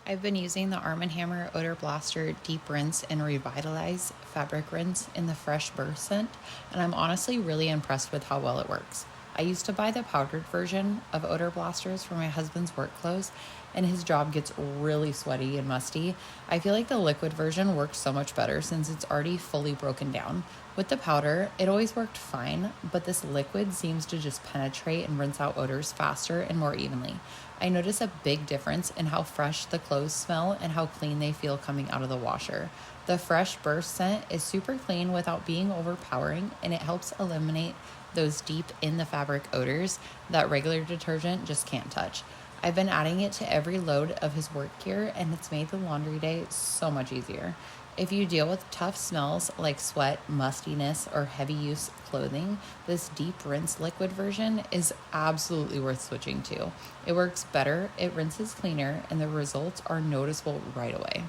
I've been using the Arm & Hammer Odor Blaster Deep Rinse and Revitalize Fabric Rinse in the Fresh Burst scent, and I'm honestly really impressed with how well it works. I used to buy the powdered version of Odor Blasters for my husband's work clothes, and his job gets really sweaty and musty. I feel like the liquid version works so much better since it's already fully broken down. With the powder, it always worked fine, but this liquid seems to just penetrate and rinse out odors faster and more evenly. I notice a big difference in how fresh the clothes smell and how clean they feel coming out of the washer. The Fresh Burst scent is super clean without being overpowering, and it helps eliminate those deep in the fabric odors that regular detergent just can't touch. I've been adding it to every load of his work gear, and it's made the laundry day so much easier. If you deal with tough smells like sweat, mustiness, or heavy use clothing, this deep rinse liquid version is absolutely worth switching to. It works better, it rinses cleaner, and the results are noticeable right away.